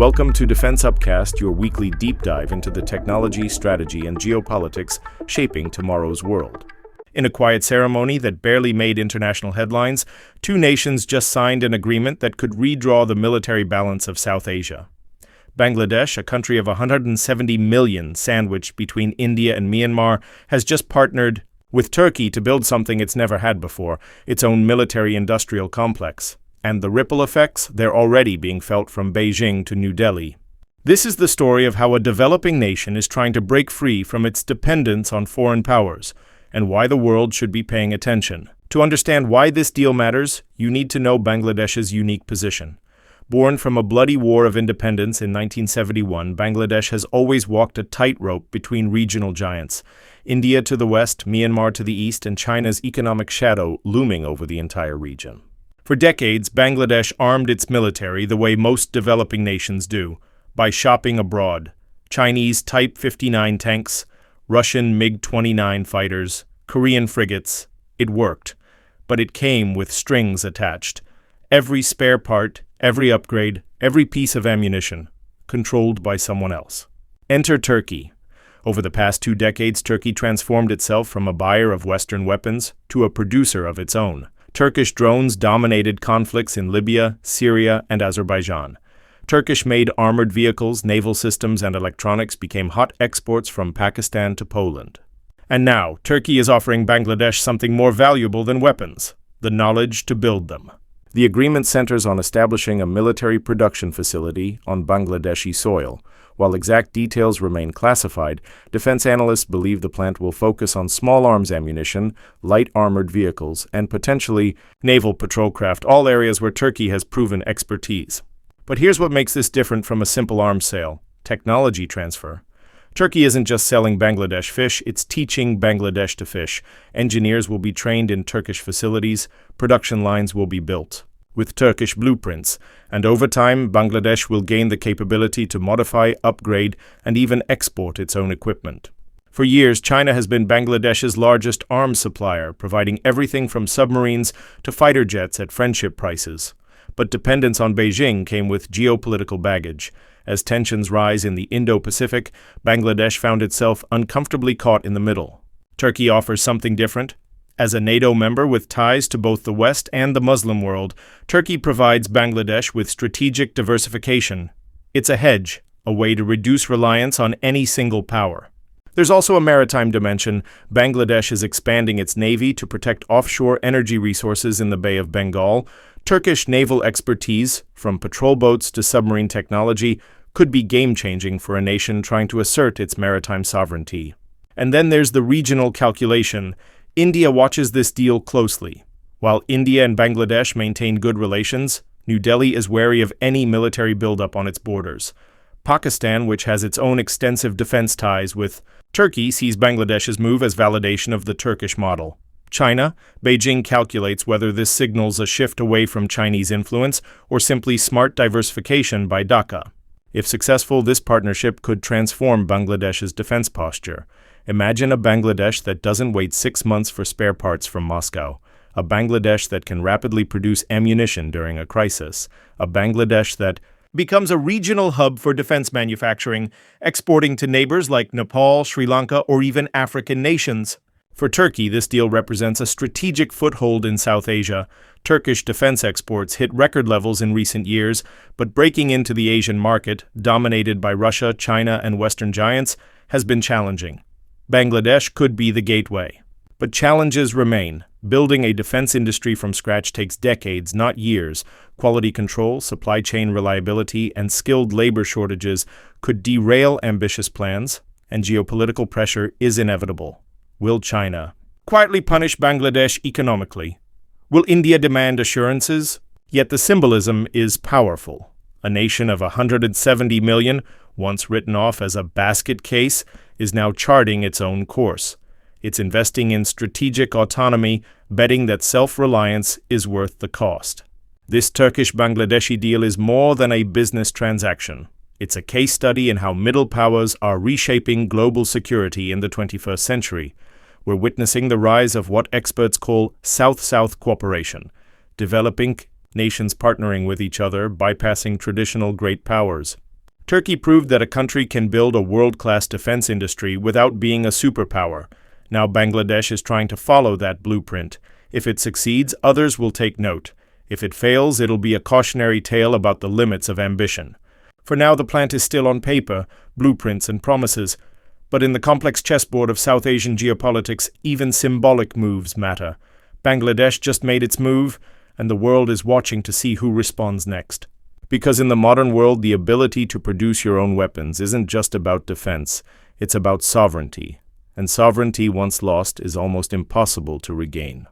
Welcome to Defense Upcast, your weekly deep dive into the technology, strategy, and geopolitics shaping tomorrow's world. In a quiet ceremony that barely made international headlines, two nations just signed an agreement that could redraw the military balance of South Asia. Bangladesh, a country of 170 million sandwiched between India and Myanmar, has just partnered with Turkey to build something it's never had before, its own military-industrial complex. And the ripple effects, they're already being felt from Beijing to New Delhi. This is the story of how a developing nation is trying to break free from its dependence on foreign powers, and why the world should be paying attention. To understand why this deal matters, you need to know Bangladesh's unique position. Born from a bloody war of independence in 1971, Bangladesh has always walked a tightrope between regional giants. India to the west, Myanmar to the east, and China's economic shadow looming over the entire region. For decades, Bangladesh armed its military the way most developing nations do, by shopping abroad. Chinese Type 59 tanks, Russian MiG-29 fighters, Korean frigates. It worked, but it came with strings attached. Every spare part, every upgrade, every piece of ammunition, controlled by someone else. Enter Turkey. Over the past 2 decades, Turkey transformed itself from a buyer of Western weapons to a producer of its own. Turkish drones dominated conflicts in Libya, Syria, and Azerbaijan. Turkish-made armored vehicles, naval systems, and electronics became hot exports from Pakistan to Poland. And now, Turkey is offering Bangladesh something more valuable than weapons: the knowledge to build them. The agreement centers on establishing a military production facility on Bangladeshi soil. While exact details remain classified, defense analysts believe the plant will focus on small arms ammunition, light armored vehicles, and potentially naval patrol craft, all areas where Turkey has proven expertise. But here's what makes this different from a simple arms sale: technology transfer. Turkey isn't just selling Bangladesh fish, it's teaching Bangladesh to fish. Engineers will be trained in Turkish facilities, production lines will be built with Turkish blueprints, and over time, Bangladesh will gain the capability to modify, upgrade, and even export its own equipment. For years, China has been Bangladesh's largest arms supplier, providing everything from submarines to fighter jets at friendship prices. But dependence on Beijing came with geopolitical baggage. As tensions rise in the Indo-Pacific, Bangladesh found itself uncomfortably caught in the middle. Turkey offers something different. As a NATO member with ties to both the West and the Muslim world, Turkey provides Bangladesh with strategic diversification. It's a hedge, a way to reduce reliance on any single power. There's also a maritime dimension. Bangladesh is expanding its navy to protect offshore energy resources in the Bay of Bengal. Turkish naval expertise, from patrol boats to submarine technology, could be game-changing for a nation trying to assert its maritime sovereignty. And then there's the regional calculation. India watches this deal closely. While India and Bangladesh maintain good relations, New Delhi is wary of any military buildup on its borders. Pakistan, which has its own extensive defense ties with Turkey, sees Bangladesh's move as validation of the Turkish model. China, Beijing calculates whether this signals a shift away from Chinese influence or simply smart diversification by Dhaka. If successful, this partnership could transform Bangladesh's defense posture. Imagine a Bangladesh that doesn't wait 6 months for spare parts from Moscow, a Bangladesh that can rapidly produce ammunition during a crisis, a Bangladesh that becomes a regional hub for defense manufacturing, exporting to neighbors like Nepal, Sri Lanka, or even African nations. For Turkey, this deal represents a strategic foothold in South Asia. Turkish defense exports hit record levels in recent years, but breaking into the Asian market, dominated by Russia, China, and Western giants, has been challenging. Bangladesh could be the gateway. But challenges remain. Building a defense industry from scratch takes decades, not years. Quality control, supply chain reliability, and skilled labor shortages could derail ambitious plans, and geopolitical pressure is inevitable. Will China quietly punish Bangladesh economically? Will India demand assurances? Yet the symbolism is powerful. A nation of 170 million, once written off as a basket case, is now charting its own course. It's investing in strategic autonomy, betting that self-reliance is worth the cost. This Turkish-Bangladeshi deal is more than a business transaction. It's a case study in how middle powers are reshaping global security in the 21st century. We're witnessing the rise of what experts call South-South cooperation, developing nations partnering with each other, bypassing traditional great powers. Turkey proved that a country can build a world-class defense industry without being a superpower. Now Bangladesh is trying to follow that blueprint. If it succeeds, others will take note. If it fails, it'll be a cautionary tale about the limits of ambition. For now, the plan is still on paper, blueprints and promises. But in the complex chessboard of South Asian geopolitics, even symbolic moves matter. Bangladesh just made its move, and the world is watching to see who responds next. Because in the modern world, the ability to produce your own weapons isn't just about defense, it's about sovereignty. And sovereignty, once lost, is almost impossible to regain.